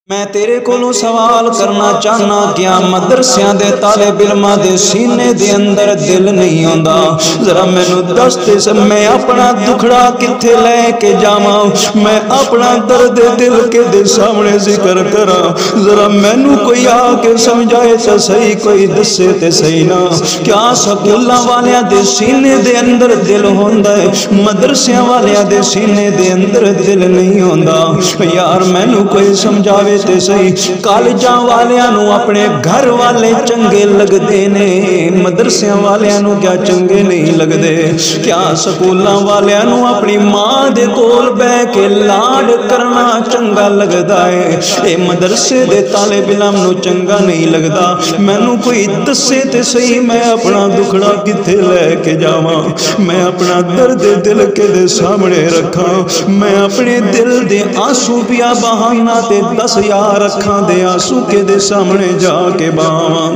میں تیرے کولوں سوال کرنا چاہنا کیا مدرسیاں دے طالب علماں دے سینے دے اندر دل نہیں ہوندا؟ ذرا مینوں دس تے میں اپنا دکھڑا کتھے لے کے جاواں، میں اپنا درد دل کے دے سامنے ذکر کراں، ذرا مینوں کوئی آ کے سمجھائے تے صحیح، کوئی دسے تے صحیح نا۔ کیا سکولاں والیاں دے سینے دے اندر دل ہوندا ہے، مدرسیاں والیاں دے سینے دے اندر دل نہیں ہوندا؟ یار مینوں کوئی سمجھاوے تے صحیح۔ کالجاں والیاں نو اپنے گھر والے چنگے لگدے نے، مدرسیاں والیاں نو کیا چنگے نہیں لگدے؟ کیا سکولاں والیاں نو اپنی ماں دے کول بیٹھ کے لاڈ کرنا چنگا لگدا ہے، اے مدرسے دے طالب علم نو چنگا نہیں لگدا؟ مینوں کوئی دسے تے صحیح، میں اپنا دکھڑا کتے لے کے جاواں، میں اپنا درد دل کے دے سامنے رکھاں، میں اپنے دل دے آنسو پیا بہانا تے دس یار رکھاں دے آنسو کے دے سامنے جا کے باواں۔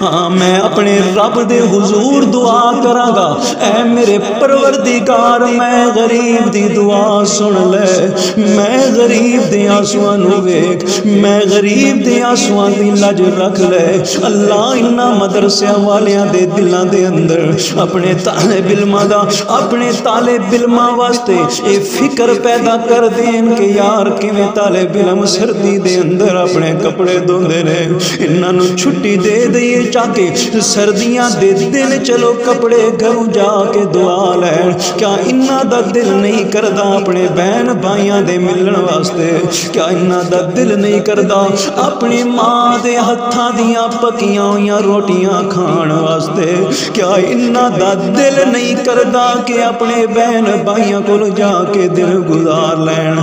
ہاں میں اپنے رب دے حضور دعا کراں گا، اے میرے پروردگار میں غریب دی دعا سن لے، میں غریب دے آنسواں نو ویکھ، میں غریب دے آنسواں دی لج رکھ لے۔ اللہ انہاں مدرسیاں والیاں دے دلاں دے اندر اپنے طالب علماں دا، اپنے طالب علماں واسطے اے فکر پیدا کر دین کہ یار کیویں طالب علم سردی دے اندر اپنے کپڑے دھوندے نے، انہاں نو چھٹی دے دئیے جا کے سردیاں دے دن چلو کپڑے گھروں جا کے دعا لین۔ کیا انہاں دا دل نہیں کردا اپنے بہن بھائیاں دے ملن واسطے؟ کیا انہاں دا دل نہیں کردا اپنی ماں دے ہتھاں دیاں پکیاں ہوئیاں روٹیاں کھان واسطے؟ کیا انہاں دا دل نہیں کردا کہ اپنے بہن بھائیاں کول جا کے دن گزار لین؟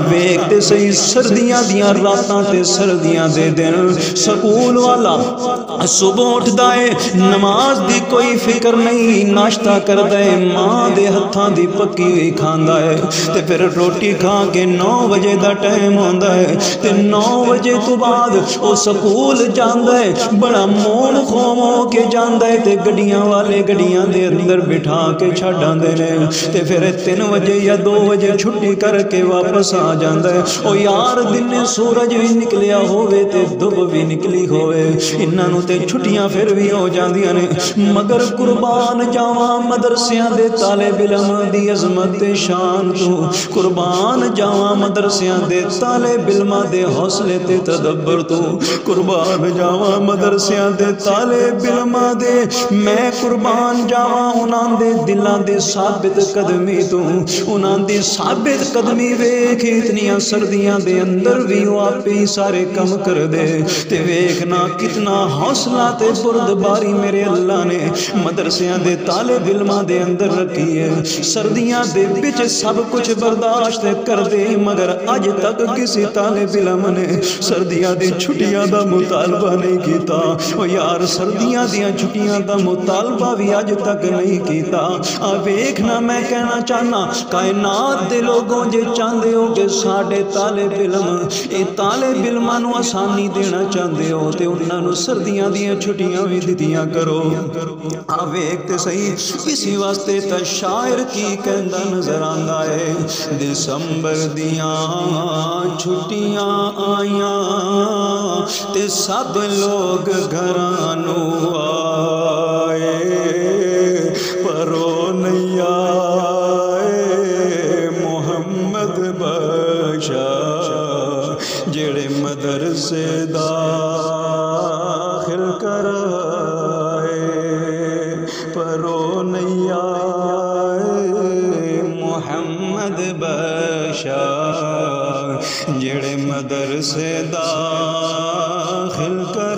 ویکھ تے صحیح سردیاں دیاں راتاں تے سردیاں دے دن سکول والا صبح اٹھدا ہے، نماز دی کوئی فکر نہیں، ناشتہ کردا ہے، ماں دے ہتھاں دی پکی ہوئی کھاندا ہے، تے پھر روٹی کھا کے 9 بجے دا ٹائم ہوندا ہے، تے 9 بجے تو بعد او سکول جاندا ہے، بڑا موم خوم ہو کے جاندا ہے، تے گڈیاں والے گڈیاں دے اندر بٹھا کے چھڈ آندے نے، تے پھر 3 بجے یا 2 بجے چھٹی کر کے واپس آ جاندا ہے۔ او یار دن سورج بھی نکلیا ہووے تے دھوپ بھی نکلی ہووے، انہاں نو تے چھٹیاں پھر بھی ہو جاندیاں نے، مگر قربان جاواں مدرسیاں دے طالب علم دی عظمت شان تو، قربان جاواں مدرسیاں دے طالب علم دے حوصلے تے تدبر تو، قربان جاواں مدرسیاں دے طالب علم دے، میں قربان جاواں انہاں دے دلاں دے ثابت قدمی تو، انہاں دی ثابت قدمی ویکھ اتنیاں سردیاں دے اندر بھی وہ آپ ہی سارے کم کر دے، تے ویکھنا کتنا حوصلہ تے بردباری میرے اللہ نے مدرسیاں دے طالب علماں دے اندر رکھی ہے۔ سردیاں دے بچ سب کچھ برداشت کر دے، مگر اج تک کسی طالب علم نے سردیاں دی چھٹیاں دا مطالبہ نہیں کیتا۔ او یار سردیاں دیاں چھٹیاں دا مطالبہ بھی اج تک نہیں کیتا۔ ویکھنا میں کہنا چاہنا کائنات دے لوگوں جے چاہندے ہو کہ ساڈے طالب علم اے طالب علماں نو آسانی دینا چاہندے ہو تے انہاں نو سردیاں دیاں چھٹیاں بھی دتیاں کرو۔ ویکھ تے صحیح اسی واسطے تے شاعر کی کہندا نظر آندا ہے، دسمبر دیاں چھٹیاں آئیاں تے سب لوگ گھراں نو آئے، پر او نہیں آئے محمد بخشا جڑے مدرسے داخل کرائے، پر او نہیں آئے محمد بخشا جڑے مدرسے داخل کرائے۔